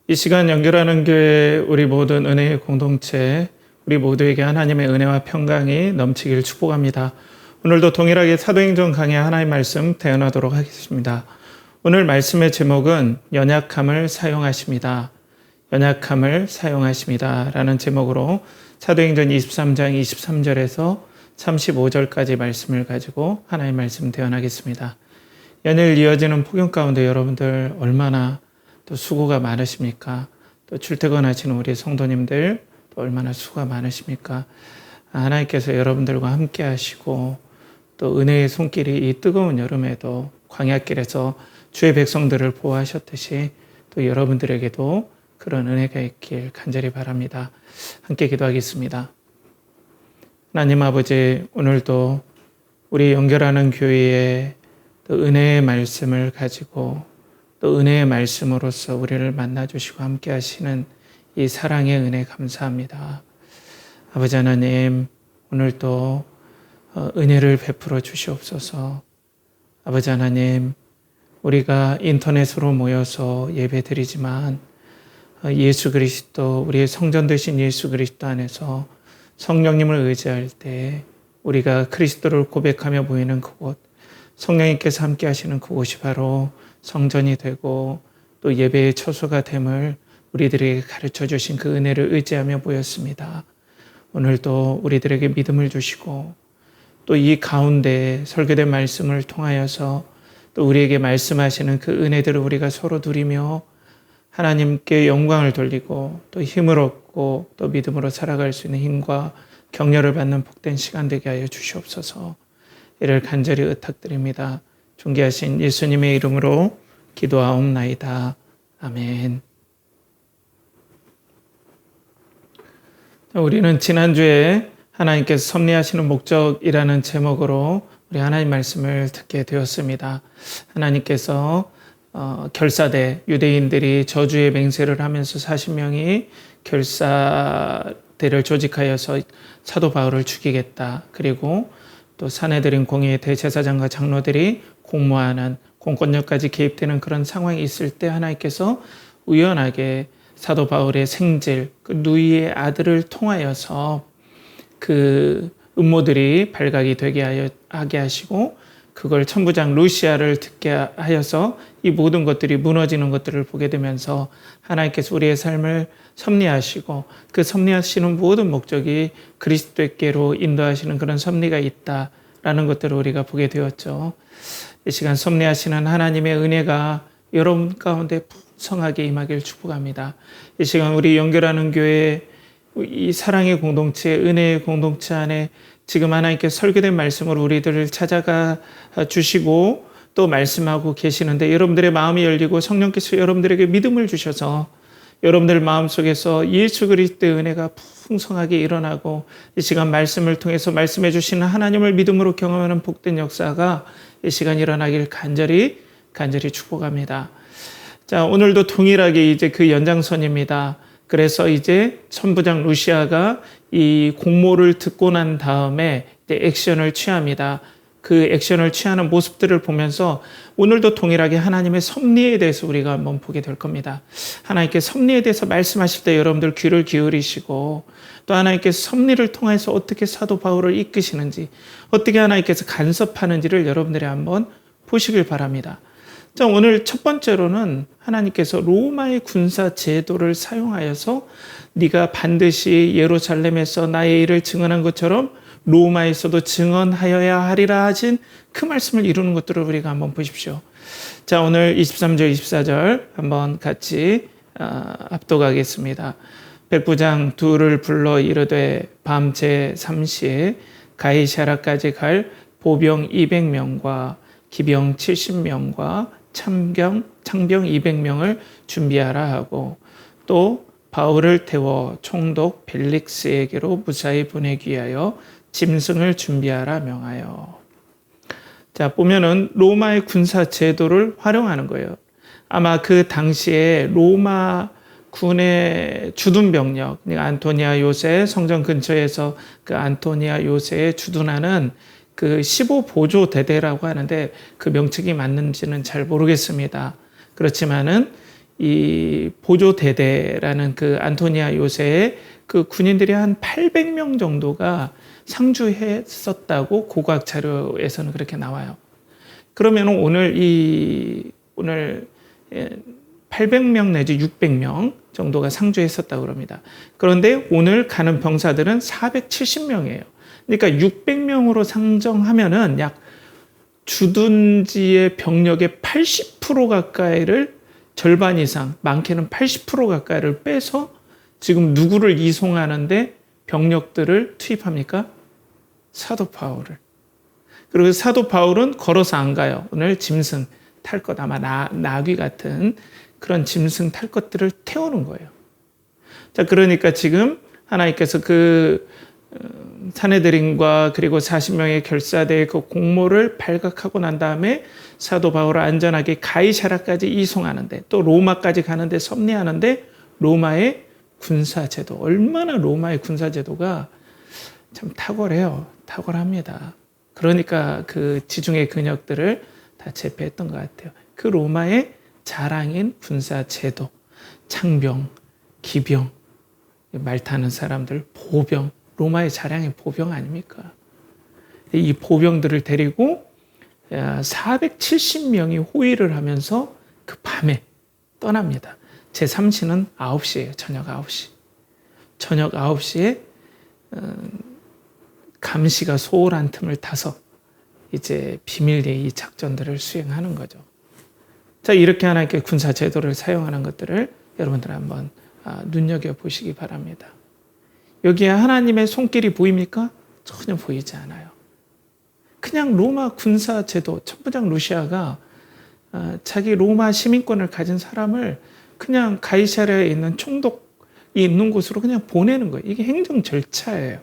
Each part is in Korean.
이 시간 연결하는 교회 우리 모든 은혜의 공동체, 우리 모두에게 하나님의 은혜와 평강이 넘치길 축복합니다. 오늘도 동일하게 사도행전 강의 하나의 말씀 대언하도록 하겠습니다. 오늘 말씀의 제목은 연약함을 사용하십니다. 연약함을 사용하십니다. 라는 제목으로 사도행전 23장 23절에서 35절까지 말씀을 가지고 하나의 말씀 대언하겠습니다. 연일 이어지는 폭염 가운데 여러분들 얼마나 또 수고가 많으십니까? 또 출퇴근하시는 우리 성도님들 또 얼마나 수고가 많으십니까? 하나님께서 여러분들과 함께 하시고 또 은혜의 손길이 이 뜨거운 여름에도 광야길에서 주의 백성들을 보호하셨듯이 또 여러분들에게도 그런 은혜가 있길 간절히 바랍니다. 함께 기도하겠습니다. 하나님 아버지, 오늘도 우리 연결하는 교회에 또 은혜의 말씀을 가지고 또 은혜의 말씀으로써 우리를 만나주시고 함께 하시는 이 사랑의 은혜 감사합니다. 아버지 하나님, 오늘도 은혜를 베풀어 주시옵소서. 아버지 하나님, 우리가 인터넷으로 모여서 예배드리지만 예수 그리스도, 우리의 성전 되신 예수 그리스도 안에서 성령님을 의지할 때 우리가 그리스도를 고백하며 모이는 그곳, 성령님께서 함께 하시는 그곳이 바로 성전이 되고 또 예배의 처소가 됨을 우리들에게 가르쳐 주신 그 은혜를 의지하며 모였습니다. 오늘도 우리들에게 믿음을 주시고 또 이 가운데 설교된 말씀을 통하여서 또 우리에게 말씀하시는 그 은혜들을 우리가 서로 누리며 하나님께 영광을 돌리고 또 힘을 얻고 또 믿음으로 살아갈 수 있는 힘과 격려를 받는 복된 시간 되게 하여 주시옵소서. 이를 간절히 의탁드립니다. 존귀하신 예수님의 이름으로 기도하옵나이다. 아멘. 우리는 지난주에 하나님께서 섭리하시는 목적이라는 제목으로 우리 하나님 말씀을 듣게 되었습니다. 하나님께서 결사대, 유대인들이 저주의 맹세를 하면서 40명이 결사대를 조직하여서 사도 바울을 죽이겠다. 그리고 또 사내들인 공의의 대제사장과 장로들이 공모하는 공권력까지 개입되는 그런 상황이 있을 때 하나님께서 우연하게 사도 바울의 생질, 그 누이의 아들을 통하여서 그 음모들이 발각이 되게 하게 하시고 그걸 천부장 루시아를 듣게 하여서 이 모든 것들이 무너지는 것들을 보게 되면서 하나님께서 우리의 삶을 섭리하시고 그 섭리하시는 모든 목적이 그리스도께로 인도하시는 그런 섭리가 있다라는 것들을 우리가 보게 되었죠. 이 시간 섭리하시는 하나님의 은혜가 여러분 가운데 풍성하게 임하길 축복합니다. 이 시간 우리 연결하는 교회 이 사랑의 공동체, 은혜의 공동체 안에 지금 하나님께서 설교된 말씀으로 우리들을 찾아가 주시고 또 말씀하고 계시는데 여러분들의 마음이 열리고 성령께서 여러분들에게 믿음을 주셔서 여러분들 마음속에서 예수 그리스도의 은혜가 풍성하게 일어나고 이 시간 말씀을 통해서 말씀해 주시는 하나님을 믿음으로 경험하는 복된 역사가 이 시간 일어나길 간절히 축복합니다. 자, 오늘도 동일하게 이제 그 연장선입니다. 그래서 이제 천부장 루시아가 이 공모를 듣고 난 다음에 액션을 취합니다. 그 액션을 취하는 모습들을 보면서 오늘도 동일하게 하나님의 섭리에 대해서 우리가 한번 보게 될 겁니다. 하나님께 섭리에 대해서 말씀하실 때 여러분들 귀를 기울이시고 또 하나님께서 섭리를 통해서 어떻게 사도 바울을 이끄시는지 어떻게 하나님께서 간섭하는지를 여러분들이 한번 보시길 바랍니다. 자, 오늘 첫 번째로는 하나님께서 로마의 군사 제도를 사용하여서 네가 반드시 예루살렘에서 나의 일을 증언한 것처럼 로마에서도 증언하여야 하리라 하신 그 말씀을 이루는 것들을 우리가 한번 보십시오. 자, 오늘 23절 24절 한번 같이 압독하겠습니다. 백부장 둘을 불러 이르되 밤 제3시에 가이사랴까지 갈 보병 200명과 기병 70명과 창병 200명을 준비하라 하고 또 바울을 태워 총독 벨릭스에게로 무사히 보내기 위하여 짐승을 준비하라 명하여. 자, 보면은 로마의 군사 제도를 활용하는 거예요. 아마 그 당시에 로마 군의 주둔 병력, 안토니아 요새 성전 근처에서 그 안토니아 요새에 주둔하는 그 15보조 대대라고 하는데 그 명칭이 맞는지는 잘 모르겠습니다. 그렇지만은 이 보조 대대라는 그 안토니아 요새의 그 군인들이 한 800명 정도가 상주했었다고 고고학 자료에서는 그렇게 나와요. 그러면 오늘 800명 내지 600명 정도가 상주했었다고 그럽니다. 그런데 오늘 가는 병사들은 470명이에요. 그러니까 600명으로 상정하면은 약 주둔지의 병력의 80% 가까이를 절반 이상, 많게는 80% 가까이를 빼서 지금 누구를 이송하는데 병력들을 투입합니까? 사도 바울을. 그리고 사도 바울은 걸어서 안 가요. 오늘 짐승 탈 것, 아마 나귀 같은 그런 짐승 탈 것들을 태우는 거예요. 자, 그러니까 지금 하나님께서 그 사내들인과 그리고 40명의 결사대의 그 공모를 발각하고 난 다음에 사도 바울을 안전하게 가이사라까지 이송하는데, 또 로마까지 가는데 섭리하는데, 로마의 군사제도, 얼마나 로마의 군사제도가 참 탁월해요. 탁월합니다. 그러니까 그 지중해 근역들을 다 제패했던 것 같아요. 그 로마의 자랑인 군사제도, 창병, 기병, 말 타는 사람들, 보병, 로마의 자랑인 보병 아닙니까? 이 보병들을 데리고 470명이 호위를 하면서 그 밤에 떠납니다. 제3시는 9시예요. 저녁 9시. 저녁 9시에 감시가 소홀한 틈을 타서 이제 비밀리에 이 작전들을 수행하는 거죠. 자, 이렇게 하나님께 군사 제도를 사용하는 것들을 여러분들 한번 눈여겨보시기 바랍니다. 여기에 하나님의 손길이 보입니까? 전혀 보이지 않아요. 그냥 로마 군사 제도, 천부장 루시아가 자기 로마 시민권을 가진 사람을 그냥 가이사랴에 있는 총독이 있는 곳으로 그냥 보내는 거예요. 이게 행정 절차예요.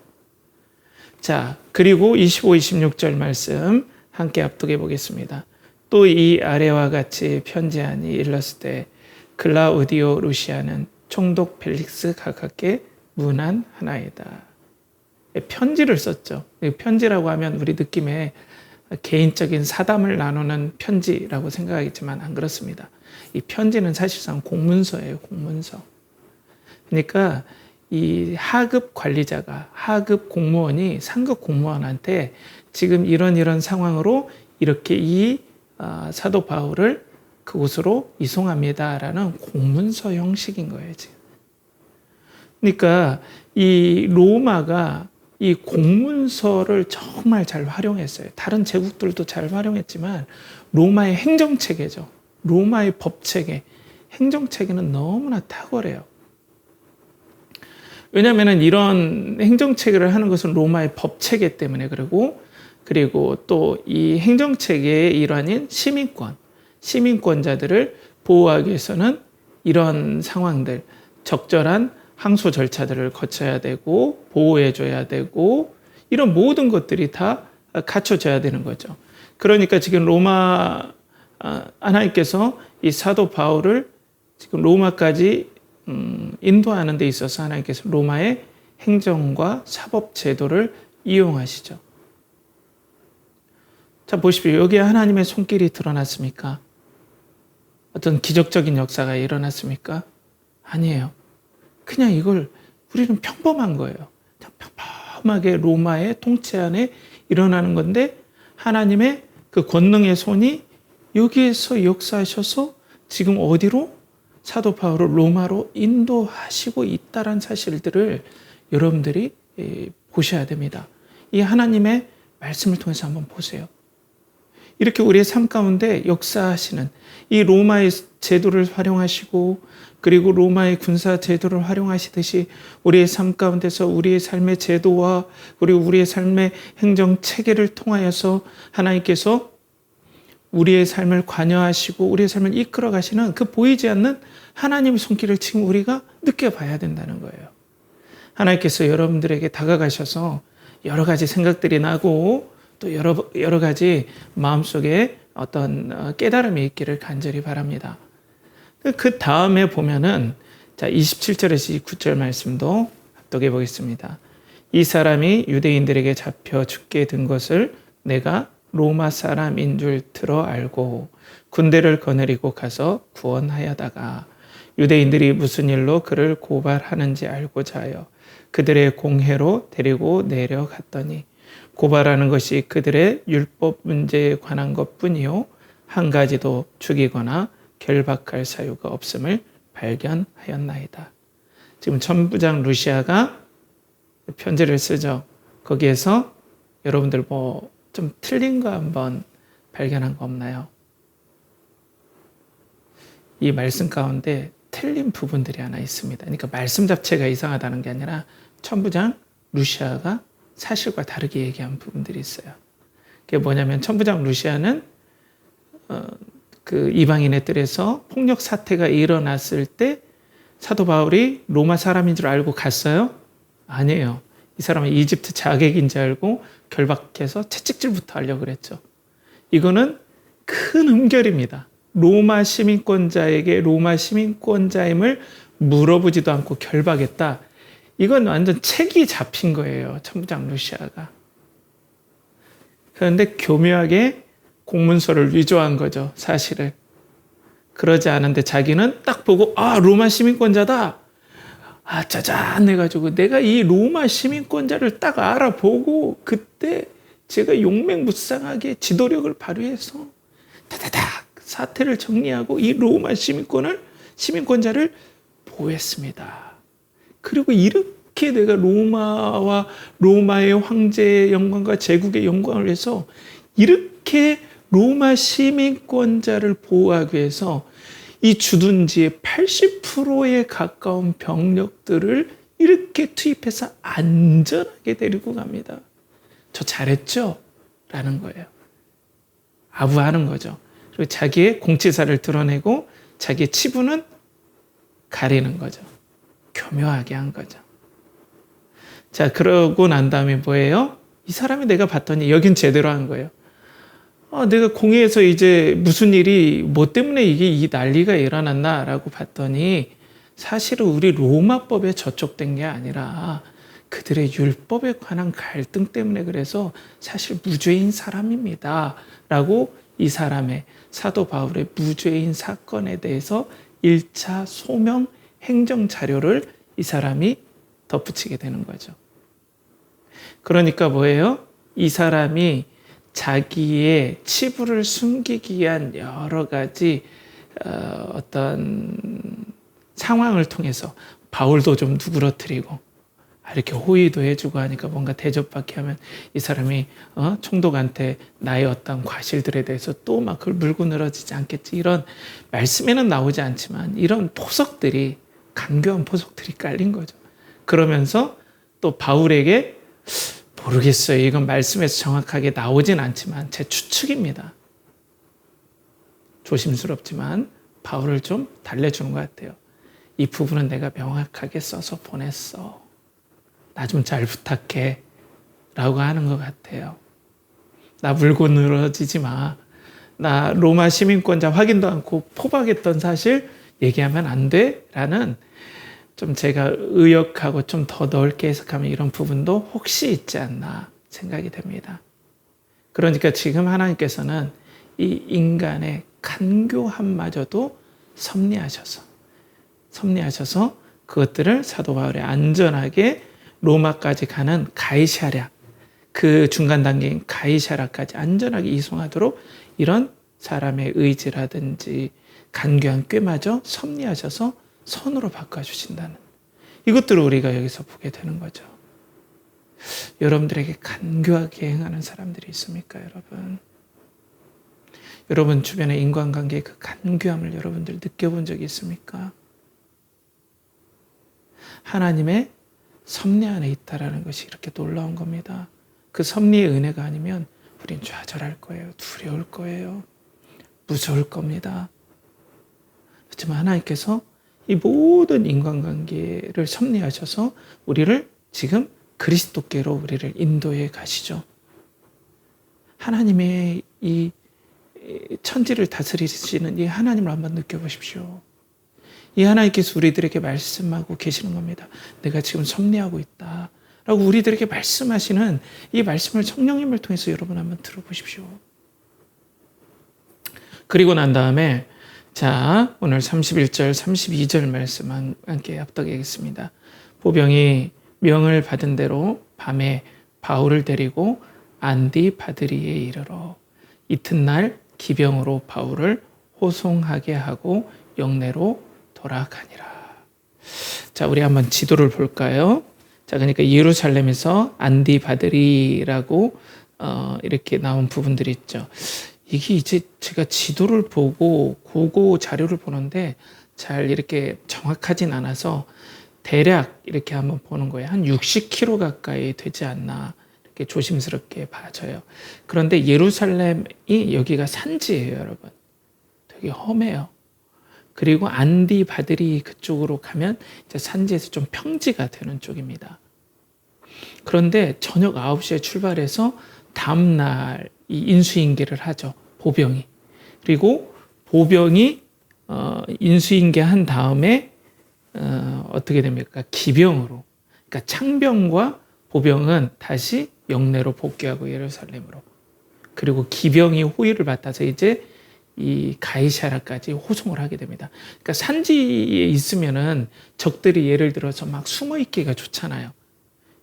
자, 그리고 25, 26절 말씀 함께 압독해 보겠습니다. 또 이 아래와 같이 편지하니 일렀을 때 글라우디오 루시아는 총독 펠릭스 가깝게 문안하나이다. 편지를 썼죠. 편지라고 하면 우리 느낌에 개인적인 사담을 나누는 편지라고 생각하겠지만 안 그렇습니다. 이 편지는 사실상 공문서예요. 공문서. 그러니까 이 하급 관리자가, 하급 공무원이 상급 공무원한테 지금 이런 상황으로 이렇게 이 사도 바울을 그곳으로 이송합니다라는 공문서 형식인 거예요, 지금. 그러니까 이 로마가 이 공문서를 정말 잘 활용했어요. 다른 제국들도 잘 활용했지만 로마의 행정체계죠. 로마의 법체계, 행정체계는 너무나 탁월해요. 왜냐하면 이런 행정체계를 하는 것은 로마의 법체계 때문에 그리고 또 이 행정체계의 일환인 시민권자들을 보호하기 위해서는 이런 상황들, 적절한 항소 절차들을 거쳐야 되고 보호해줘야 되고 이런 모든 것들이 다 갖춰져야 되는 거죠. 그러니까 지금 로마 하나님께서 이 사도 바울을 지금 로마까지 인도하는 데 있어서 하나님께서 로마의 행정과 사법 제도를 이용하시죠. 자, 보십시오. 여기에 하나님의 손길이 드러났습니까? 어떤 기적적인 역사가 일어났습니까? 아니에요. 그냥 이걸 우리는 평범한 거예요. 평범하게 로마의 통치 안에 일어나는 건데 하나님의 그 권능의 손이 여기에서 역사하셔서 지금 어디로? 사도 바울을 로마로 인도하시고 있다는 사실들을 여러분들이 보셔야 됩니다. 이 하나님의 말씀을 통해서 한번 보세요. 이렇게 우리의 삶 가운데 역사하시는 이 로마의 제도를 활용하시고 그리고 로마의 군사 제도를 활용하시듯이 우리의 삶 가운데서 우리의 삶의 제도와 그리고 우리의 삶의 행정 체계를 통하여서 하나님께서 우리의 삶을 관여하시고 우리의 삶을 이끌어 가시는 그 보이지 않는 하나님의 손길을 지금 우리가 느껴봐야 된다는 거예요. 하나님께서 여러분들에게 다가가셔서 여러 가지 생각들이 나고 또 여러 가지 마음속에 어떤 깨달음이 있기를 간절히 바랍니다. 그 다음에 보면은 자 27절에서 29절 말씀도 합독해 보겠습니다. 이 사람이 유대인들에게 잡혀 죽게 된 것을 내가 로마 사람인 줄 들어 알고 군대를 거느리고 가서 구원하여다가 유대인들이 무슨 일로 그를 고발하는지 알고자 하여 그들의 공회로 데리고 내려갔더니 고발하는 것이 그들의 율법 문제에 관한 것뿐이요 한 가지도 죽이거나 결박할 사유가 없음을 발견하였나이다. 지금 천부장 루시아가 편지를 쓰죠. 거기에서 여러분들 뭐 좀 틀린 거 한번 발견한 거 없나요? 이 말씀 가운데 틀린 부분들이 하나 있습니다. 그러니까 말씀 자체가 이상하다는 게 아니라 천부장 루시아가 사실과 다르게 얘기한 부분들이 있어요. 그게 뭐냐면 천부장 루시아는 그 이방인의 뜰에서 폭력 사태가 일어났을 때 사도 바울이 로마 사람인 줄 알고 갔어요? 아니에요. 이 사람은 이집트 자객인 줄 알고 결박해서 채찍질부터 하려고 그랬죠. 이거는 큰 흠결입니다. 로마 시민권자에게 로마 시민권자임을 물어보지도 않고 결박했다. 이건 완전 책이 잡힌 거예요. 천부장 루시아가. 그런데 교묘하게 공문서를 위조한 거죠. 사실을. 그러지 않은데 자기는 딱 보고 로마 시민권자다. 짜잔 해가지고 내가 이 로마 시민권자를 딱 알아보고 그때 제가 용맹무쌍하게 지도력을 발휘해서 다다닥 사태를 정리하고 이 로마 시민권자를 보호했습니다. 그리고 이렇게 내가 로마와 로마의 황제의 영광과 제국의 영광을 위해서 이렇게 로마 시민권자를 보호하기 위해서 이 주둔지의 80%에 가까운 병력들을 이렇게 투입해서 안전하게 데리고 갑니다. 저 잘했죠? 라는 거예요. 아부하는 거죠. 그리고 자기의 공치사를 드러내고 자기의 치부는 가리는 거죠. 교묘하게 한 거죠. 자, 그러고 난 다음에 뭐예요? 이 사람이 내가 봤더니 여긴 제대로 한 거예요. 내가 공회에서 이제 무슨 일이 뭐 때문에 이게 이 난리가 일어났나라고 봤더니 사실은 우리 로마법에 저촉된 게 아니라 그들의 율법에 관한 갈등 때문에 그래서 사실 무죄인 사람입니다. 라고 이 사람의 사도 바울의 무죄인 사건에 대해서 1차 소명 행정 자료를 이 사람이 덧붙이게 되는 거죠. 그러니까 뭐예요? 이 사람이 자기의 치부를 숨기기 위한 여러 가지 어떤 상황을 통해서 바울도 좀 누그러뜨리고 이렇게 호의도 해주고 하니까 뭔가 대접받게 하면 이 사람이 총독한테 나의 어떤 과실들에 대해서 또 막 그걸 물고 늘어지지 않겠지. 이런 말씀에는 나오지 않지만 이런 포석들이 간교한 포석들이 깔린 거죠. 그러면서 또 바울에게 모르겠어요. 이건 말씀에서 정확하게 나오진 않지만 제 추측입니다. 조심스럽지만 바울을 좀 달래주는 것 같아요. 이 부분은 내가 명확하게 써서 보냈어. 나 좀 잘 부탁해. 라고 하는 것 같아요. 나 물고 늘어지지 마. 나 로마 시민권자 확인도 않고 포박했던 사실 얘기하면 안 돼. 라는 좀 제가 의역하고 좀 더 넓게 해석하면 이런 부분도 혹시 있지 않나 생각이 됩니다. 그러니까 지금 하나님께서는 이 인간의 간교함마저도 섭리하셔서 그것들을 사도 바울이 안전하게 로마까지 가는 가이사랴, 그 중간 단계인 가이사랴까지 안전하게 이송하도록 이런 사람의 의지라든지 간교한 꾀마저 섭리하셔서 선으로 바꿔주신다는 이것들을 우리가 여기서 보게 되는 거죠. 여러분들에게 간교하게 행하는 사람들이 있습니까, 여러분? 여러분 주변의 인간관계의 그 간교함을 여러분들 느껴본 적이 있습니까? 하나님의 섭리 안에 있다라는 것이 이렇게 놀라운 겁니다. 그 섭리의 은혜가 아니면 우린 좌절할 거예요. 두려울 거예요. 무서울 겁니다. 하지만 하나님께서 이 모든 인간관계를 섭리하셔서 우리를 지금 그리스도께로 우리를 인도해 가시죠. 하나님의 이 천지를 다스리시는 이 하나님을 한번 느껴보십시오. 이 하나님께서 우리들에게 말씀하고 계시는 겁니다. 내가 지금 섭리하고 있다. 라고 우리들에게 말씀하시는 이 말씀을 성령님을 통해서 여러분 한번 들어보십시오. 그리고 난 다음에 자, 오늘 31절, 32절 말씀 함께 합독하겠습니다. 보병이 명을 받은 대로 밤에 바울을 데리고 안디바드리에 이르러 이튿날 기병으로 바울을 호송하게 하고 영내로 돌아가니라. 자, 우리 한번 지도를 볼까요? 자, 그러니까 예루살렘에서 안디바드리라고 이렇게 나온 부분들이 있죠. 이게 이제 제가 지도를 보고 고고 자료를 보는데 잘 이렇게 정확하진 않아서 대략 이렇게 한번 보는 거예요. 한 60km 가까이 되지 않나 이렇게 조심스럽게 봐져요. 그런데 예루살렘이 여기가 산지예요, 여러분. 되게 험해요. 그리고 안디바드리 그쪽으로 가면 이제 산지에서 좀 평지가 되는 쪽입니다. 그런데 저녁 9시에 출발해서 다음날 이 인수인계를 하죠. 보병이. 그리고 보병이 인수인계한 다음에 어떻게 됩니까? 기병으로. 그러니까 창병과 보병은 다시 영내로 복귀하고 예루살렘으로. 그리고 기병이 호위를 맡아서 이제 이 가이사라까지 호송을 하게 됩니다. 그러니까 산지에 있으면은 적들이 예를 들어서 막 숨어 있기가 좋잖아요.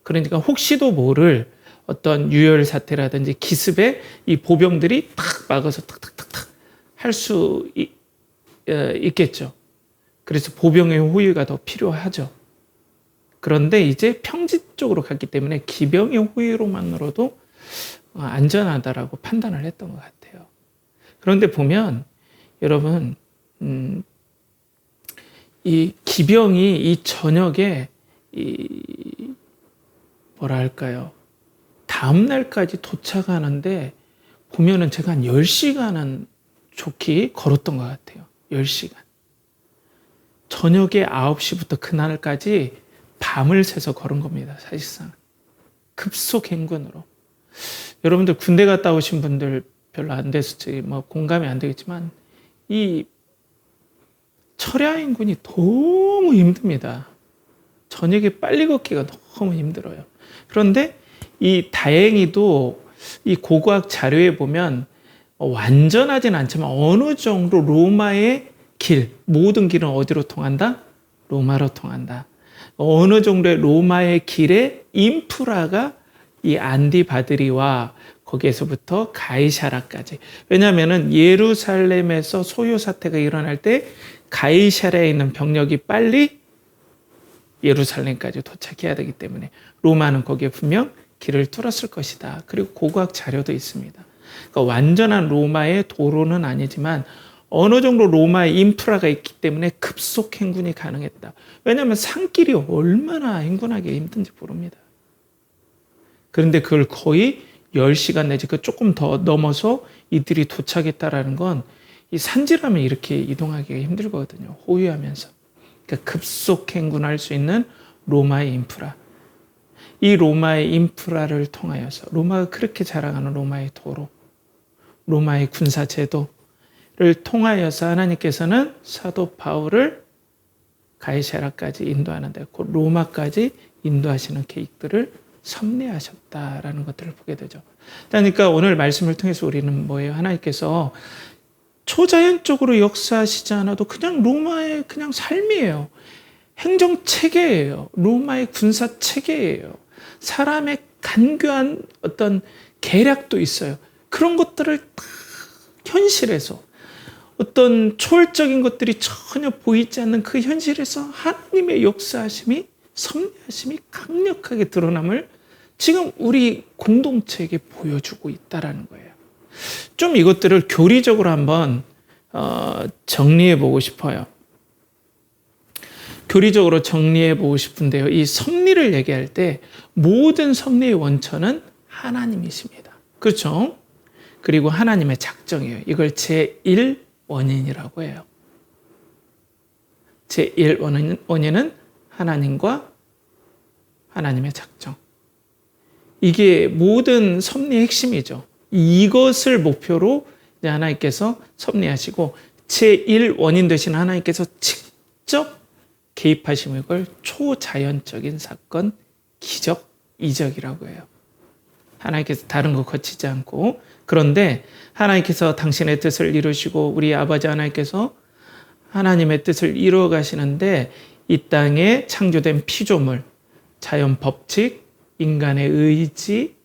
그러니까 혹시도 모를 어떤 유혈 사태라든지 기습에 이 보병들이 탁 막아서 탁탁탁탁 할 수 있겠죠. 그래서 보병의 호위가 더 필요하죠. 그런데 이제 평지 쪽으로 갔기 때문에 기병의 호위로만으로도 안전하다라고 판단을 했던 것 같아요. 그런데 보면 여러분 이 기병이 이 저녁에 뭐라 할까요? 다음 날까지 도착하는데 보면은 제가 한 10시간은 좋게 걸었던 것 같아요. 10시간. 저녁에 9시부터 그날까지 밤을 새서 걸은 겁니다. 사실상. 급속 행군으로. 여러분들 군대 갔다 오신 분들 별로 안 됐을지 뭐 공감이 안 되겠지만 이 철야 행군이 너무 힘듭니다. 저녁에 빨리 걷기가 너무 힘들어요. 그런데 이 다행히도 이 고고학 자료에 보면 완전하진 않지만 어느 정도 로마의 길, 모든 길은 어디로 통한다? 로마로 통한다. 어느 정도의 로마의 길의 인프라가 이 안디바드리와 거기에서부터 가이사라까지. 왜냐하면 예루살렘에서 소요 사태가 일어날 때 가이사라에 있는 병력이 빨리 예루살렘까지 도착해야 되기 때문에 로마는 거기에 분명 길을 뚫었을 것이다. 그리고 고고학 자료도 있습니다. 그러니까 완전한 로마의 도로는 아니지만 어느 정도 로마의 인프라가 있기 때문에 급속 행군이 가능했다. 왜냐하면 산길이 얼마나 행군하기 힘든지 모릅니다. 그런데 그걸 거의 10시간 내지 그 조금 더 넘어서 이들이 도착했다라는 건 이 산지라면 이렇게 이동하기가 힘들거든요. 호위하면서. 그러니까 급속 행군할 수 있는 로마의 인프라. 이 로마의 인프라를 통하여서 로마가 그렇게 자랑하는 로마의 도로, 로마의 군사 제도를 통하여서 하나님께서는 사도 바울을 가이사라까지 인도하는데 곧 로마까지 인도하시는 계획들을 섭리하셨다라는 것들을 보게 되죠. 그러니까 오늘 말씀을 통해서 우리는 뭐예요? 하나님께서 초자연적으로 역사하시지 않아도 그냥 로마의 그냥 삶이에요. 행정 체계예요. 로마의 군사 체계예요. 사람의 간교한 어떤 계략도 있어요. 그런 것들을 다 현실에서 어떤 초월적인 것들이 전혀 보이지 않는 그 현실에서 하나님의 역사하심이 섭리하심이 강력하게 드러남을 지금 우리 공동체에게 보여주고 있다라는 거예요. 좀 이것들을 교리적으로 한번 정리해 보고 싶어요. 교리적으로 정리해 보고 싶은데요. 이 섭리를 얘기할 때 모든 섭리의 원천은 하나님이십니다. 그렇죠? 그리고 하나님의 작정이에요. 이걸 제1원인이라고 해요. 제1원인은 하나님과 하나님의 작정. 이게 모든 섭리의 핵심이죠. 이것을 목표로 하나님께서 섭리하시고 제1원인 되신 하나님께서 직접 개입하시면 이걸 초자연적인 사건, 기적, 이적이라고 해요. 하나님께서 다른 거 거치지 않고. 그런데 하나님께서 당신의 뜻을 이루시고 우리 아버지 하나님께서 하나님의 뜻을 이루어 가시는데 이 땅에 창조된 피조물, 자연 법칙, 인간의 의지,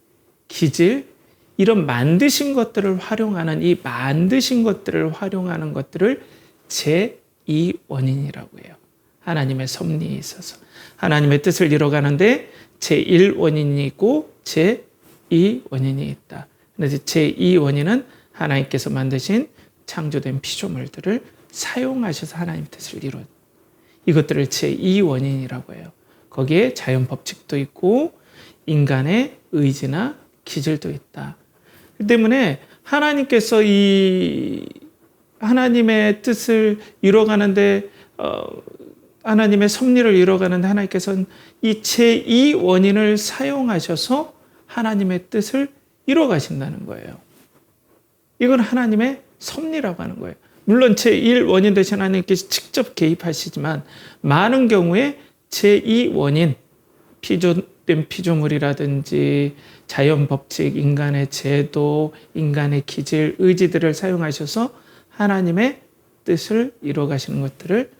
기질, 이런 만드신 것들을 활용하는 이 만드신 것들을 활용하는 것들을 제2원인이라고 해요. 하나님의 섭리에 있어서. 하나님의 뜻을 이뤄가는데 제1원인이 있고 제2원인이 있다. 그래서 제2원인은 하나님께서 만드신 창조된 피조물들을 사용하셔서 하나님 뜻을 이룬 이것들을 제2원인이라고 해요. 거기에 자연 법칙도 있고 인간의 의지나 기질도 있다. 그 때문에 하나님께서 이 하나님의 뜻을 이뤄가는데 하나님의 섭리를 이뤄가는데 하나님께서는 이 제2원인을 사용하셔서 하나님의 뜻을 이뤄가신다는 거예요. 이건 하나님의 섭리라고 하는 거예요. 물론 제1원인 되신 하나님께서 직접 개입하시지만 많은 경우에 제2원인, 피조된 피조물이라든지 자연 법칙, 인간의 제도, 인간의 기질, 의지들을 사용하셔서 하나님의 뜻을 이루어가시는 것들을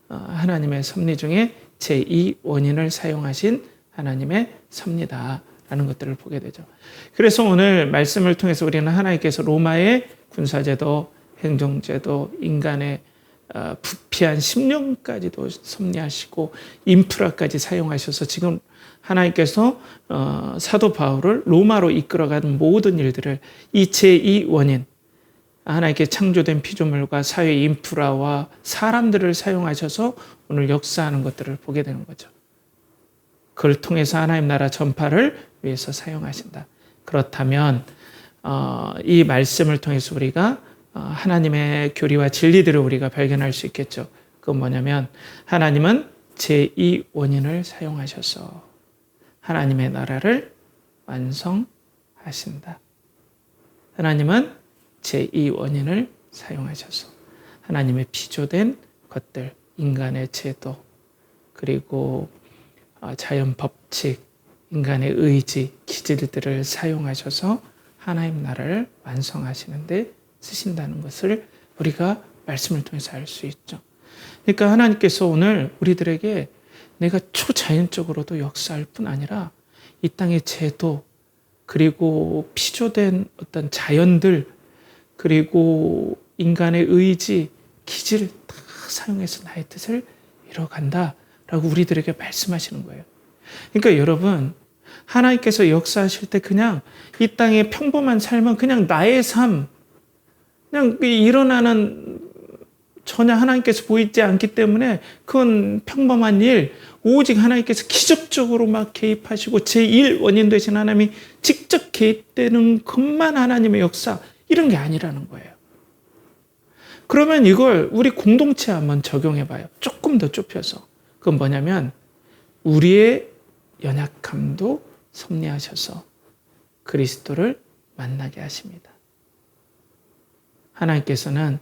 하나님의 섭리 중에 제2원인을 사용하신 하나님의 섭리다라는 것들을 보게 되죠. 그래서 오늘 말씀을 통해서 우리는 하나님께서 로마의 군사제도, 행정제도, 인간의 부패한 심령까지도 섭리하시고 인프라까지 사용하셔서 지금 하나님께서 사도 바울을 로마로 이끌어가는 모든 일들을 이 제2원인, 하나님께 창조된 피조물과 사회 인프라와 사람들을 사용하셔서 오늘 역사하는 것들을 보게 되는 거죠. 그걸 통해서 하나님 나라 전파를 위해서 사용하신다. 그렇다면 이 말씀을 통해서 우리가 하나님의 교리와 진리들을 우리가 발견할 수 있겠죠. 그건 뭐냐면 하나님은 제2원인을 사용하셔서 하나님의 나라를 완성하신다. 하나님은 제2원인을 사용하셔서 하나님의 피조된 것들, 인간의 제도, 그리고 자연 법칙, 인간의 의지, 기질들을 사용하셔서 하나님 나라를 완성하시는데 쓰신다는 것을 우리가 말씀을 통해서 알 수 있죠. 그러니까 하나님께서 오늘 우리들에게 내가 초자연적으로도 역사할 뿐 아니라 이 땅의 제도, 그리고 피조된 어떤 자연들, 그리고 인간의 의지, 기질을 다 사용해서 나의 뜻을 이뤄간다라고 우리들에게 말씀하시는 거예요. 그러니까 여러분, 하나님께서 역사하실 때 그냥 이 땅의 평범한 삶은 그냥 나의 삶, 그냥 일어나는 전혀 하나님께서 보이지 않기 때문에 그건 평범한 일, 오직 하나님께서 기적적으로 막 개입하시고 제1원인 되신 하나님이 직접 개입되는 것만 하나님의 역사, 이런 게 아니라는 거예요. 그러면 이걸 우리 공동체에 한번 적용해 봐요. 조금 더 좁혀서. 그건 뭐냐면 우리의 연약함도 섭리하셔서 그리스도를 만나게 하십니다. 하나님께서는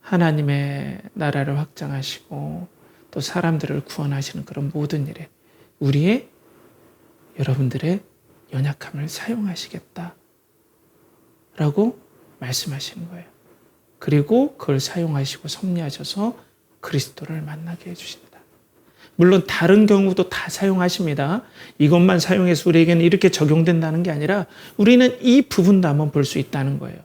하나님의 나라를 확장하시고 또 사람들을 구원하시는 그런 모든 일에 우리의 여러분들의 연약함을 사용하시겠다라고 말씀하시는 거예요. 그리고 그걸 사용하시고 섭리하셔서 그리스도를 만나게 해주신다. 물론 다른 경우도 다 사용하십니다. 이것만 사용해서 우리에게는 이렇게 적용된다는 게 아니라 우리는 이 부분도 한번 볼 수 있다는 거예요.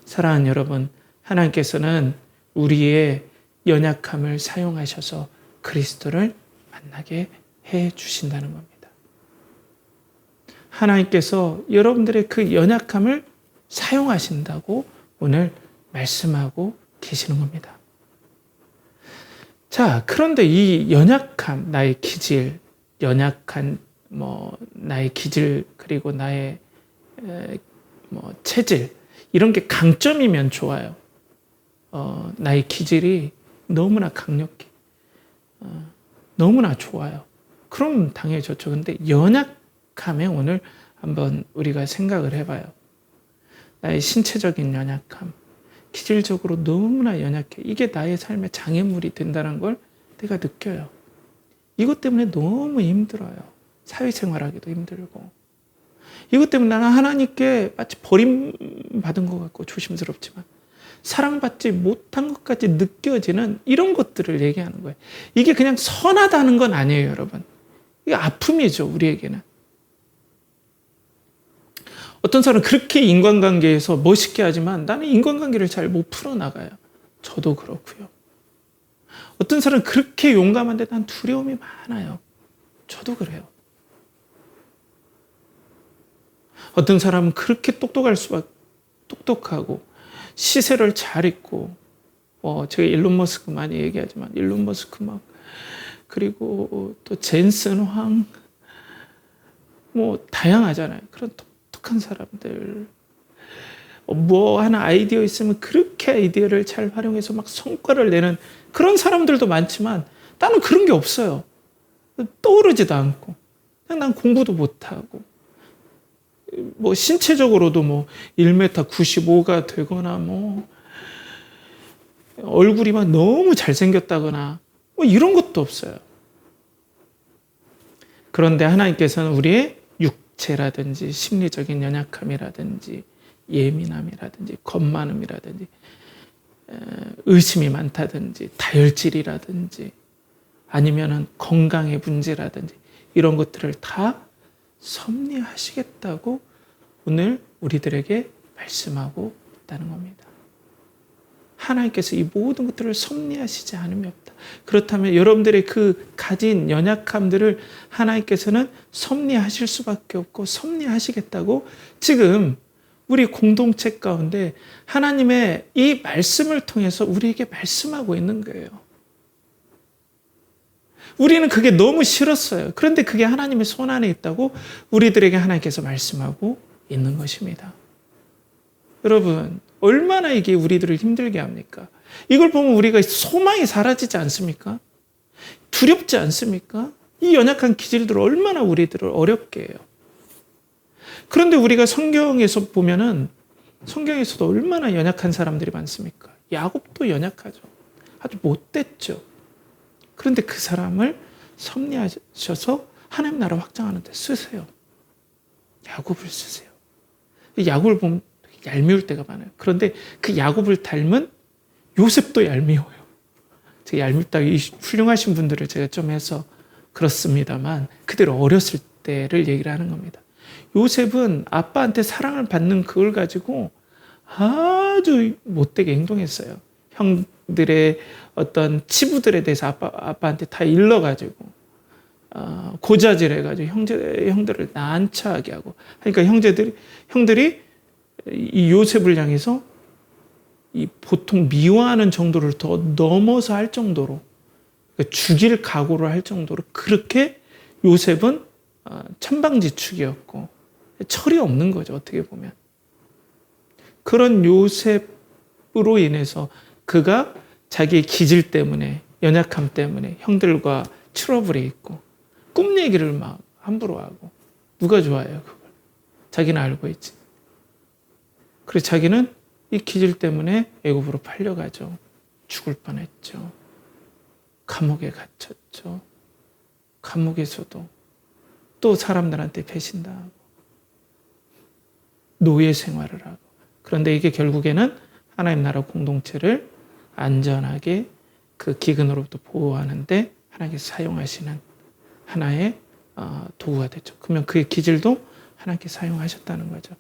사랑하는 여러분, 하나님께서는 우리의 연약함을 사용하셔서 그리스도를 만나게 해 주신다는 겁니다. 하나님께서 여러분들의 그 연약함을 사용하신다고 오늘 말씀하고 계시는 겁니다. 자, 그런데 이 연약함, 나의 기질, 연약한 나의 기질, 그리고 나의 체질, 이런 게 강점이면 좋아요. 나의 기질이 너무나 강력해. 너무나 좋아요. 그럼 당연히 좋죠. 근데 연약함에 오늘 한번 우리가 생각을 해봐요. 나의 신체적인 연약함, 기질적으로 너무나 연약해. 이게 나의 삶의 장애물이 된다는 걸 내가 느껴요. 이것 때문에 너무 힘들어요. 사회생활하기도 힘들고. 이것 때문에 나는 하나님께 마치 버림받은 것 같고 조심스럽지만 사랑받지 못한 것까지 느껴지는 이런 것들을 얘기하는 거예요. 이게 그냥 선하다는 건 아니에요, 여러분. 이게 아픔이죠, 우리에게는. 어떤 사람은 그렇게 인간관계에서 멋있게 하지만 나는 인간관계를 잘 못 풀어나가요. 저도 그렇고요. 어떤 사람은 그렇게 용감한데 난 두려움이 많아요. 저도 그래요. 어떤 사람은 그렇게 똑똑하고 시세를 잘 읽고 제가 일론 머스크 많이 얘기하지만 일론 머스크 막 그리고 또 젠슨 황 다양하잖아요. 그런 독특한 사람들 뭐 하나 아이디어 있으면 그렇게 아이디어를 잘 활용해서 막 성과를 내는 그런 사람들도 많지만 나는 그런 게 없어요. 떠오르지도 않고 그냥 난 공부도 못하고 신체적으로도 1m 95가 되거나 얼굴이 막 너무 잘생겼다거나 이런 것도 없어요. 그런데 하나님께서는 우리의 육체라든지 심리적인 연약함이라든지 예민함이라든지 겁많음이라든지 의심이 많다든지 다혈질이라든지 아니면은 건강의 문제라든지 이런 것들을 다 섭리하시겠다고 오늘 우리들에게 말씀하고 있다는 겁니다. 하나님께서 이 모든 것들을 섭리하시지 않음이 없다. 그렇다면 여러분들의 그 가진 연약함들을 하나님께서는 섭리하실 수밖에 없고 섭리하시겠다고 지금 우리 공동체 가운데 하나님의 이 말씀을 통해서 우리에게 말씀하고 있는 거예요. 우리는 그게 너무 싫었어요. 그런데 그게 하나님의 손 안에 있다고 우리들에게 하나님께서 말씀하고 있는 것입니다. 여러분, 얼마나 이게 우리들을 힘들게 합니까? 이걸 보면 우리가 소망이 사라지지 않습니까? 두렵지 않습니까? 이 연약한 기질들 얼마나 우리들을 어렵게 해요. 그런데 우리가 성경에서 보면은 성경에서도 얼마나 연약한 사람들이 많습니까? 야곱도 연약하죠. 아주 못됐죠. 그런데 그 사람을 섭리하셔서 하나님 나라 확장하는 데 쓰세요. 야곱을 쓰세요. 야곱을 보면 얄미울 때가 많아요. 그런데 그 야곱을 닮은 요셉도 얄미워요. 제가 얄밉다고 훌륭하신 분들을 제가 좀 해서 그렇습니다만 그대로 어렸을 때를 얘기를 하는 겁니다. 요셉은 아빠한테 사랑을 받는 그걸 가지고 아주 못되게 행동했어요. 형들의 어떤 치부들에 대해서 아빠한테 다 일러가지고 고자질해가지고 형들을 난처하게 하고 그러니까 형들이 이 요셉을 향해서 이 보통 미워하는 정도를 더 넘어서 할 정도로 그러니까 죽일 각오를 할 정도로 그렇게 요셉은 천방지축이었고 철이 없는 거죠. 어떻게 보면 그런 요셉으로 인해서 그가 자기의 기질 때문에 연약함 때문에 형들과 트러블이 있고 꿈 얘기를 막 함부로 하고 누가 좋아해요 그걸. 자기는 알고 있지. 그래서 자기는 이 기질 때문에 애굽으로 팔려가죠. 죽을 뻔했죠. 감옥에 갇혔죠. 감옥에서도 또 사람들한테 배신당하고 노예 생활을 하고 그런데 이게 결국에는 하나님 나라 공동체를 안전하게 그 기근으로부터 보호하는데 하나님께서 사용하시는 하나의 도구가 됐죠. 그러면 그의 기질도 하나님께 사용하셨다는 거죠.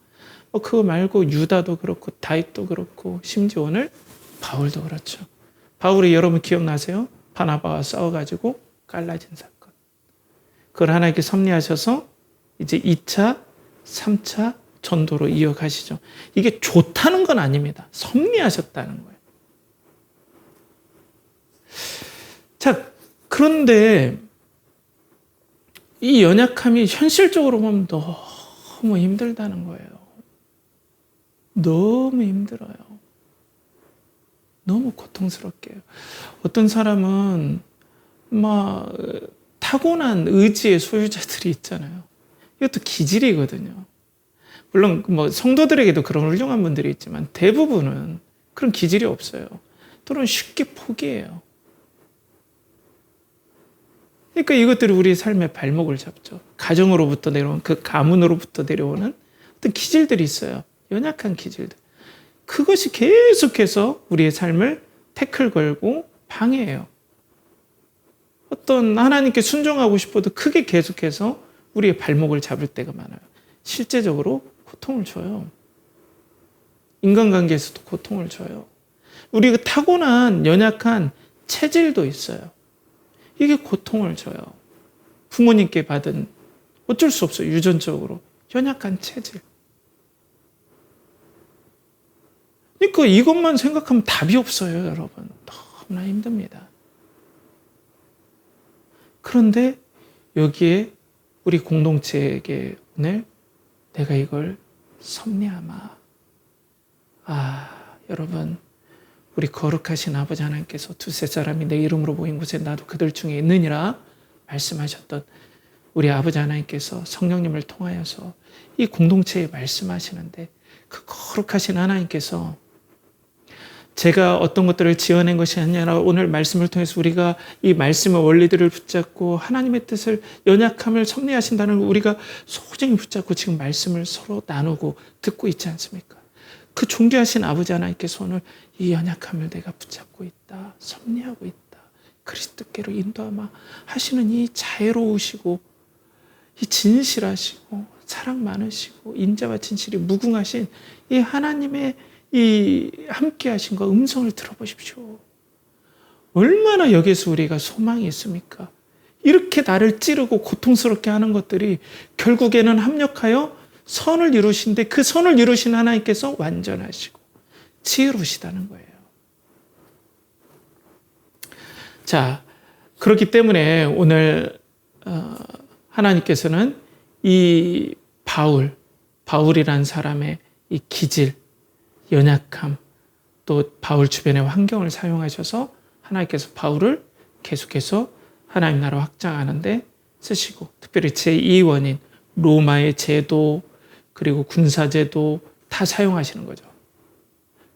그거 말고 유다도 그렇고 다윗도 그렇고 심지어 오늘 바울도 그렇죠. 바울이 여러분 기억나세요? 바나바와 싸워가지고 갈라진 사건. 그걸 하나님께 섭리하셔서 이제 2차, 3차 전도로 이어가시죠. 이게 좋다는 건 아닙니다. 섭리하셨다는 거예요. 자, 그런데 이 연약함이 현실적으로 보면 너무 힘들다는 거예요. 너무 힘들어요. 너무 고통스럽게 해요. 어떤 사람은 막 타고난 의지의 소유자들이 있잖아요. 이것도 기질이거든요. 물론 성도들에게도 그런 훌륭한 분들이 있지만 대부분은 그런 기질이 없어요. 또는 쉽게 포기해요. 그러니까 이것들이 우리 삶의 발목을 잡죠. 가정으로부터 내려온 그 가문으로부터 내려오는 어떤 기질들이 있어요. 연약한 기질들. 그것이 계속해서 우리의 삶을 태클 걸고 방해해요. 어떤 하나님께 순종하고 싶어도 그게 계속해서 우리의 발목을 잡을 때가 많아요. 실제적으로 고통을 줘요. 인간관계에서도 고통을 줘요. 우리가 타고난 연약한 체질도 있어요. 이게 고통을 줘요. 부모님께 받은 어쩔 수 없어요. 유전적으로 연약한 체질. 그러니까 이것만 생각하면 답이 없어요, 여러분. 너무나 힘듭니다. 그런데 여기에 우리 공동체에게 오늘 내가 이걸 섭리하마. 여러분, 우리 거룩하신 아버지 하나님께서 두세 사람이 내 이름으로 모인 곳에 나도 그들 중에 있느니라 말씀하셨던 우리 아버지 하나님께서 성령님을 통하여서 이 공동체에 말씀하시는데, 그 거룩하신 하나님께서 제가 어떤 것들을 지어낸 것이 아니라 오늘 말씀을 통해서 우리가 이 말씀의 원리들을 붙잡고 하나님의 뜻을, 연약함을 섭리하신다는 걸 우리가 소중히 붙잡고 지금 말씀을 서로 나누고 듣고 있지 않습니까? 그 존귀하신 아버지 하나님께서 오늘 이 연약함을 내가 붙잡고 있다, 섭리하고 있다, 그리스도께로 인도하마 하시는 이 자애로우시고 이 진실하시고 사랑 많으시고 인자와 진실이 무궁하신 이 하나님의 이 함께 하신 그 음성을 들어보십시오. 얼마나 여기에서 우리가 소망이 있습니까? 이렇게 나를 찌르고 고통스럽게 하는 것들이 결국에는 합력하여 선을 이루신데, 그 선을 이루신 하나님께서 완전하시고 지혜로우시다는 거예요. 자, 그렇기 때문에 오늘 하나님께서는 이 바울이란 사람의 이 기질, 연약함, 또 바울 주변의 환경을 사용하셔서 하나님께서 바울을 계속해서 하나님 나라 확장하는데 쓰시고, 특별히 제2원인 로마의 제도, 그리고 군사제도 다 사용하시는 거죠.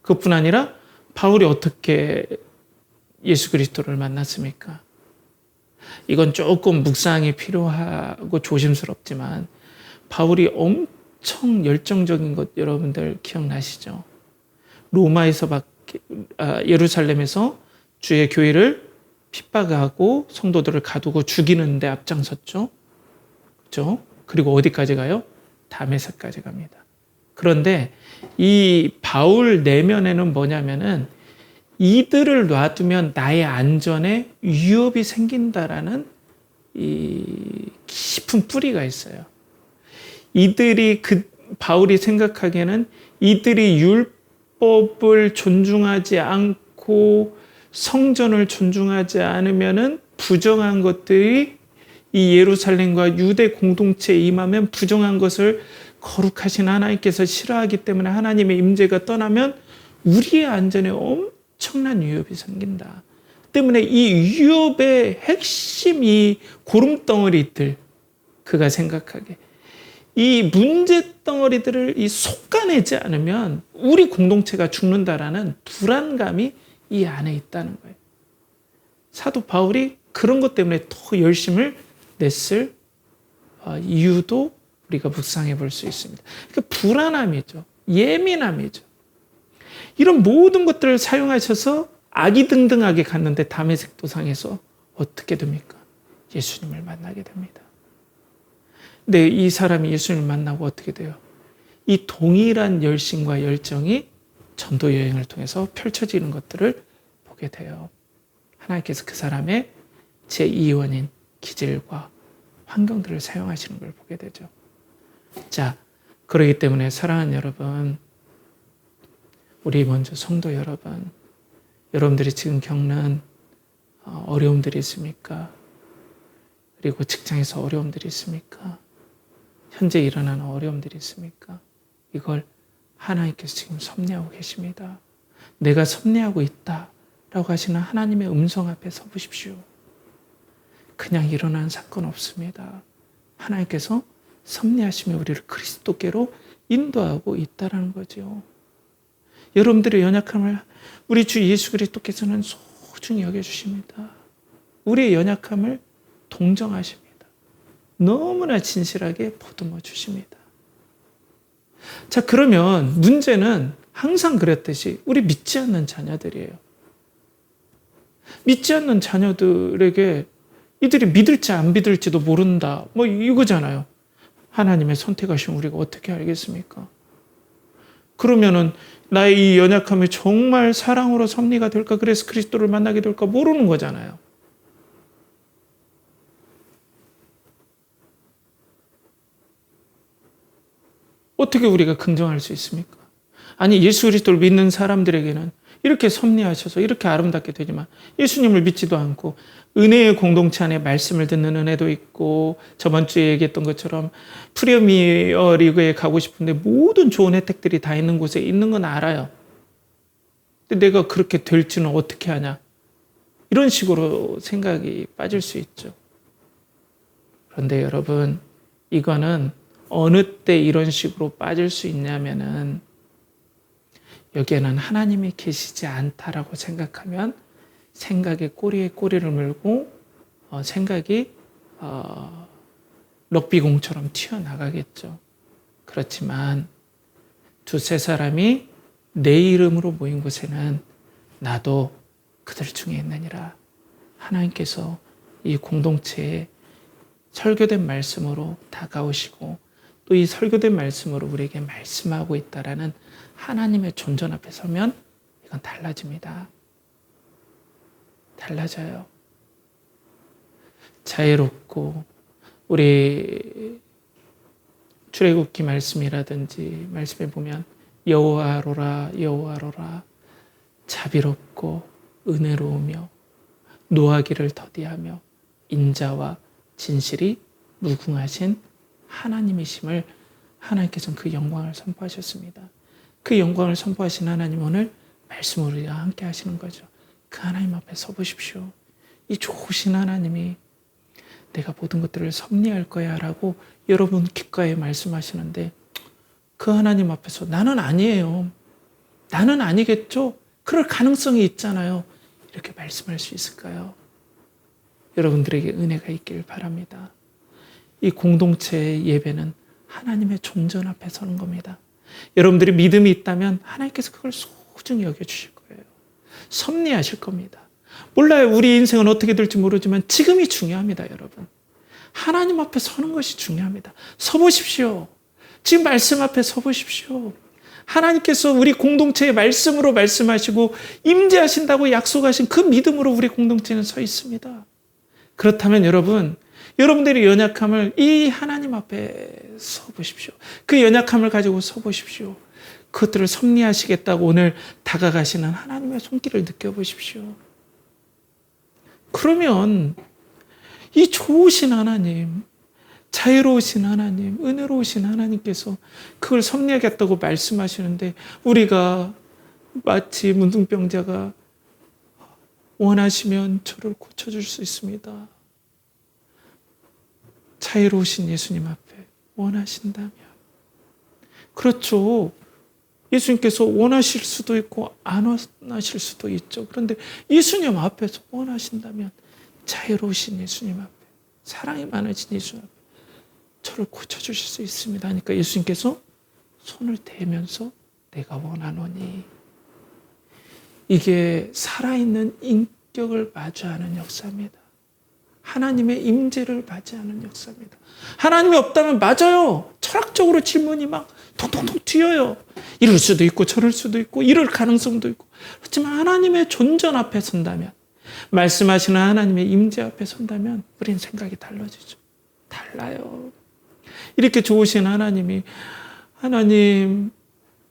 그것뿐 아니라 바울이 어떻게 예수 그리스도를 만났습니까? 이건 조금 묵상이 필요하고 조심스럽지만 바울이 엄청 열정적인 것 여러분들 기억나시죠? 로마에서 예루살렘에서 주의 교회를 핍박하고 성도들을 가두고 죽이는데 앞장섰죠. 그렇죠? 그리고 어디까지 가요? 다메섹까지 갑니다. 그런데 이 바울 내면에는 뭐냐면은 이들을 놔두면 나의 안전에 위협이 생긴다라는 이 깊은 뿌리가 있어요. 바울이 생각하기에는 이들이 율법을 존중하지 않고 성전을 존중하지 않으면은 부정한 것들이 이 예루살렘과 유대 공동체에 임하면 부정한 것을 거룩하신 하나님께서 싫어하기 때문에 하나님의 임재가 떠나면 우리의 안전에 엄청난 위협이 생긴다. 때문에 이 위협의 핵심, 이 고름덩어리들, 그가 생각하게 이 문제덩어리들을 솎아내지 않으면 우리 공동체가 죽는다라는 불안감이 이 안에 있다는 거예요. 사도 바울이 그런 것 때문에 더 열심을 냈을 이유도 우리가 묵상해 볼 수 있습니다. 그러니까 불안함이죠. 예민함이죠. 이런 모든 것들을 사용하셔서 아기등등하게 갔는데 다메섹 도상에서 어떻게 됩니까? 예수님을 만나게 됩니다. 근데 이 사람이 예수님을 만나고 어떻게 돼요? 이 동일한 열심과 열정이 전도 여행을 통해서 펼쳐지는 것들을 보게 돼요. 하나님께서 그 사람의 제2원인 기질과 환경들을 사용하시는 걸 보게 되죠. 자, 그렇기 때문에 사랑하는 여러분, 우리 먼저 성도 여러분, 여러분들이 지금 겪는 어려움들이 있습니까? 그리고 직장에서 어려움들이 있습니까? 현재 일어나는 어려움들이 있습니까? 이걸 하나님께서 지금 섭리하고 계십니다. 내가 섭리하고 있다라고 하시는 하나님의 음성 앞에 서 보십시오. 그냥 일어나는 사건 없습니다. 하나님께서 섭리하시며 우리를 그리스도께로 인도하고 있다는 거죠. 여러분들의 연약함을 우리 주 예수 그리스도께서는 소중히 여겨주십니다. 우리의 연약함을 동정하십니다. 너무나 진실하게 보듬어 주십니다. 자, 그러면 문제는 항상 그랬듯이 우리 믿지 않는 자녀들이에요. 믿지 않는 자녀들에게 이들이 믿을지 안 믿을지도 모른다. 뭐 이거잖아요. 하나님의 선택하신 우리가 어떻게 알겠습니까? 그러면은 나의 이 연약함이 정말 사랑으로 섭리가 될까? 그래서 그리스도를 만나게 될까? 모르는 거잖아요. 어떻게 우리가 긍정할 수 있습니까? 아니, 예수 그리스도를 믿는 사람들에게는 이렇게 섭리하셔서 이렇게 아름답게 되지만 예수님을 믿지도 않고 은혜의 공동체 안에 말씀을 듣는 은혜도 있고 저번 주에 얘기했던 것처럼 프리미어 리그에 가고 싶은데 모든 좋은 혜택들이 다 있는 곳에 있는 건 알아요. 근데 내가 그렇게 될지는 어떻게 하냐? 이런 식으로 생각이 빠질 수 있죠. 그런데 여러분, 이거는 어느 때 이런 식으로 빠질 수 있냐면은 여기에는 하나님이 계시지 않다라고 생각하면 생각의 꼬리에 꼬리를 물고 생각이 럭비공처럼 튀어나가겠죠. 그렇지만 두세 사람이 내 이름으로 모인 곳에는 나도 그들 중에 있느니라. 하나님께서 이 공동체에 설교된 말씀으로 다가오시고 또 이 설교된 말씀으로 우리에게 말씀하고 있다라는 하나님의 존전 앞에 서면 이건 달라집니다. 달라져요. 자유롭고 우리 출애굽기 말씀이라든지 말씀에 보면 여호와로라 여호와로라 자비롭고 은혜로우며 노하기를 더디하며 인자와 진실이 무궁하신 하나님이심을 하나님께서는 그 영광을 선포하셨습니다. 그 영광을 선포하신 하나님 오늘 말씀으로 우리와 함께 하시는 거죠. 그 하나님 앞에 서보십시오. 이 좋으신 하나님이 내가 모든 것들을 섭리할 거야 라고 여러분 귓가에 말씀하시는데 그 하나님 앞에서 나는 아니에요. 나는 아니겠죠? 그럴 가능성이 있잖아요. 이렇게 말씀할 수 있을까요? 여러분들에게 은혜가 있길 바랍니다. 이 공동체의 예배는 하나님의 존전 앞에 서는 겁니다. 여러분들이 믿음이 있다면 하나님께서 그걸 소중히 여겨주실 거예요. 섭리하실 겁니다. 몰라요. 우리 인생은 어떻게 될지 모르지만 지금이 중요합니다, 여러분. 하나님 앞에 서는 것이 중요합니다. 서보십시오. 지금 말씀 앞에 서보십시오. 하나님께서 우리 공동체의 말씀으로 말씀하시고 임재하신다고 약속하신 그 믿음으로 우리 공동체는 서 있습니다. 그렇다면 여러분들의 연약함을 이 하나님 앞에 서보십시오. 그 연약함을 가지고 서보십시오. 그것들을 섭리하시겠다고 오늘 다가가시는 하나님의 손길을 느껴보십시오. 그러면 이 좋으신 하나님, 자유로우신 하나님, 은혜로우신 하나님께서 그걸 섭리하겠다고 말씀하시는데 우리가 마치 문둥병자가 원하시면 저를 고쳐줄 수 있습니다. 자유로우신 예수님 앞에 원하신다면. 그렇죠. 예수님께서 원하실 수도 있고 안 원하실 수도 있죠. 그런데 예수님 앞에서 원하신다면 자유로우신 예수님 앞에, 사랑이 많으신 예수님 앞에 저를 고쳐주실 수 있습니다. 하니까 예수님께서 손을 대면서 내가 원하노니. 이게 살아있는 인격을 마주하는 역사입니다. 하나님의 임재를 맞이하는 역사입니다. 하나님이 없다면 맞아요. 철학적으로 질문이 막 통통통 튀어요. 이럴 수도 있고 저럴 수도 있고 이럴 가능성도 있고. 그렇지만 하나님의 존전 앞에 선다면, 말씀하시는 하나님의 임재 앞에 선다면 우리는 생각이 달라지죠. 달라요. 이렇게 좋으신 하나님이 하나님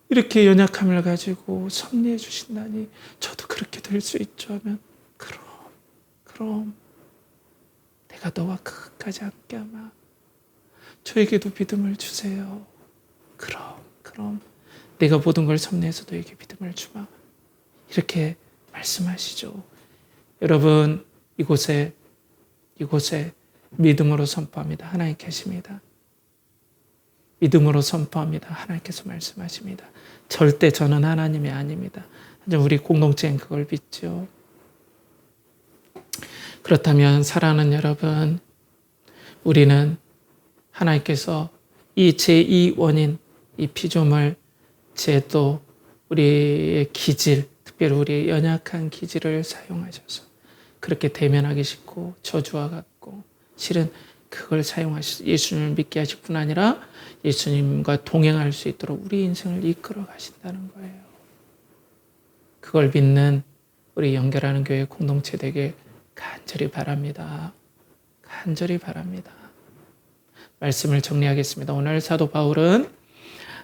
이렇게 연약함을 가지고 섭리해 주신다니 저도 그렇게 될 수 있죠 하면 그럼 내가 너와 끝까지 함께하마. 저에게도 믿음을 주세요. 그럼 내가 모든 걸 섭리해서 너에게 믿음을 주마. 이렇게 말씀하시죠. 여러분 이곳에 믿음으로 선포합니다. 하나님 계십니다. 믿음으로 선포합니다. 하나님께서 말씀하십니다. 절대 저는 하나님이 아닙니다. 우리 공동체는 그걸 믿죠. 그렇다면 사랑하는 여러분, 우리는 하나님께서 이 제2 원인, 이 피조물 제도, 우리의 기질, 특별히 우리의 연약한 기질을 사용하셔서 그렇게 대면하기 쉽고 저주와 같고, 실은 그걸 사용하셔서 예수님을 믿게 하실 뿐 아니라 예수님과 동행할 수 있도록 우리 인생을 이끌어 가신다는 거예요. 그걸 믿는 우리 연결하는 교회 공동체 되길 간절히 바랍니다. 간절히 바랍니다. 말씀을 정리하겠습니다. 오늘 사도 바울은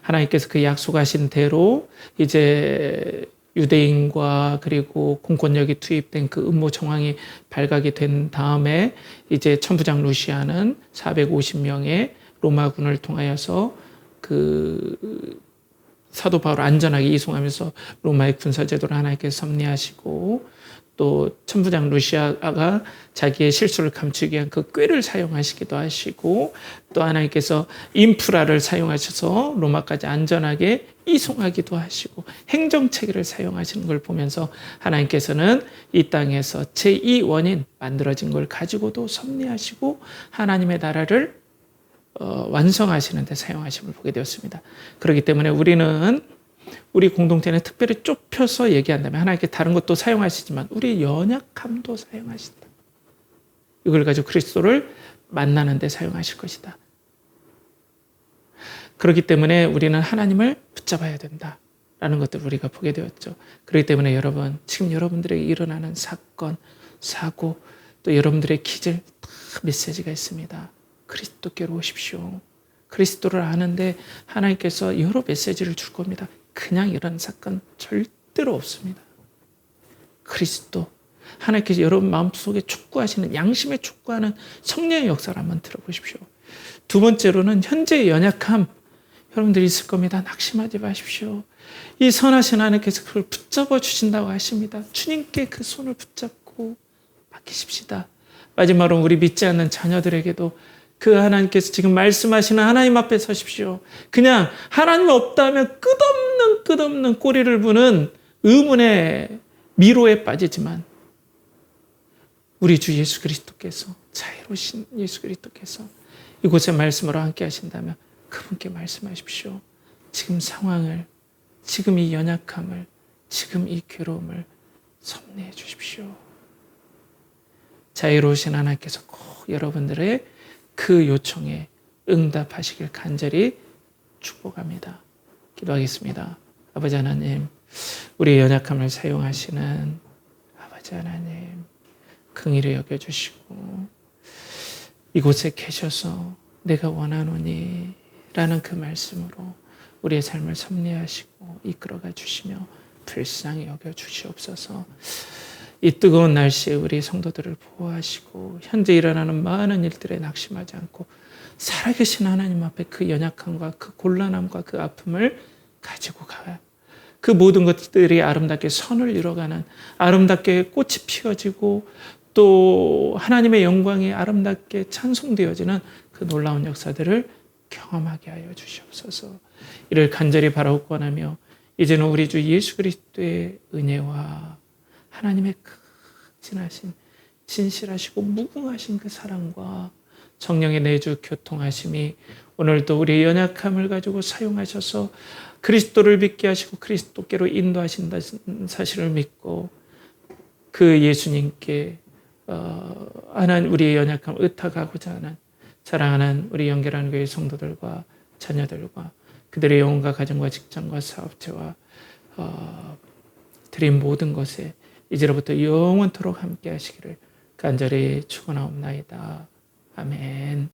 하나님께서 그 약속하신 대로 이제 유대인과 그리고 공권력이 투입된 그 음모 정황이 발각이 된 다음에 이제 천부장 루시아는 450명의 로마군을 통하여서 그 사도 바울을 안전하게 이송하면서 로마의 군사제도를 하나님께서 섭리하시고, 또 천부장 루시아가 자기의 실수를 감추기 위한 그 꾀를 사용하시기도 하시고, 또 하나님께서 인프라를 사용하셔서 로마까지 안전하게 이송하기도 하시고, 행정체계를 사용하시는 걸 보면서 하나님께서는 이 땅에서 제2 원인 만들어진 걸 가지고도 섭리하시고 하나님의 나라를 완성하시는 데 사용하심을 보게 되었습니다. 그렇기 때문에 우리 공동체는 특별히 좁혀서 얘기한다면 하나님께 다른 것도 사용하시지만 우리 연약함도 사용하신다. 이걸 가지고 그리스도를 만나는 데 사용하실 것이다. 그렇기 때문에 우리는 하나님을 붙잡아야 된다라는 것들을 우리가 보게 되었죠. 그렇기 때문에 여러분, 지금 여러분들에게 일어나는 사건, 사고, 또 여러분들의 기질 다 메시지가 있습니다. 그리스도께로 오십시오. 그리스도를 아는데 하나님께서 여러 메시지를 줄 겁니다. 그냥 이런 사건 절대로 없습니다. 그리스도, 하나님께서 여러분 마음속에 촉구하시는, 양심에 촉구하는 성령의 역사를 한번 들어보십시오. 두 번째로는 현재의 연약함, 여러분들이 있을 겁니다. 낙심하지 마십시오. 이 선하신 하나님께서 그걸 붙잡아 주신다고 하십니다. 주님께 그 손을 붙잡고 맡기십시다. 마지막으로 우리 믿지 않는 자녀들에게도 그 하나님께서 지금 말씀하시는 하나님 앞에 서십시오. 그냥 하나님 없다면 끝없는 꼬리를 부는 의문의 미로에 빠지지만 우리 주 예수 그리스도께서, 자애로우신 예수 그리스도께서 이곳에 말씀으로 함께 하신다면 그분께 말씀하십시오. 지금 상황을, 지금 이 연약함을, 지금 이 괴로움을 섭리해 주십시오. 자애로우신 하나님께서 꼭 여러분들의 그 요청에 응답하시길 간절히 축복합니다. 기도하겠습니다. 아버지 하나님, 우리의 연약함을 사용하시는 아버지 하나님, 긍휼히 여겨주시고 이곳에 계셔서 내가 원하노니 라는 그 말씀으로 우리의 삶을 섭리하시고 이끌어가 주시며 불쌍히 여겨주시옵소서. 이 뜨거운 날씨에 우리 성도들을 보호하시고 현재 일어나는 많은 일들에 낙심하지 않고 살아계신 하나님 앞에 그 연약함과 그 곤란함과 그 아픔을 가지고 가요. 그 모든 것들이 아름답게 선을 이뤄가는, 아름답게 꽃이 피어지고 또 하나님의 영광이 아름답게 찬송되어지는 그 놀라운 역사들을 경험하게 하여 주시옵소서. 이를 간절히 바라고 원하며 이제는 우리 주 예수 그리스도의 은혜와 하나님의 극진하신, 진실하시고 무궁하신 그 사랑과 성령의 내주 교통하심이 오늘도 우리의 연약함을 가지고 사용하셔서 그리스도를 믿게 하시고 그리스도께로 인도하신다는 사실을 믿고 그 예수님께 하나님 우리의 연약함을 의탁하고자 하는 사랑하는 우리 연결하는 교회 성도들과 자녀들과 그들의 영혼과 가정과 직장과 사업체와 드린 모든 것에 이제로부터 영원토록 함께 하시기를 간절히 축원하옵나이다. 아멘.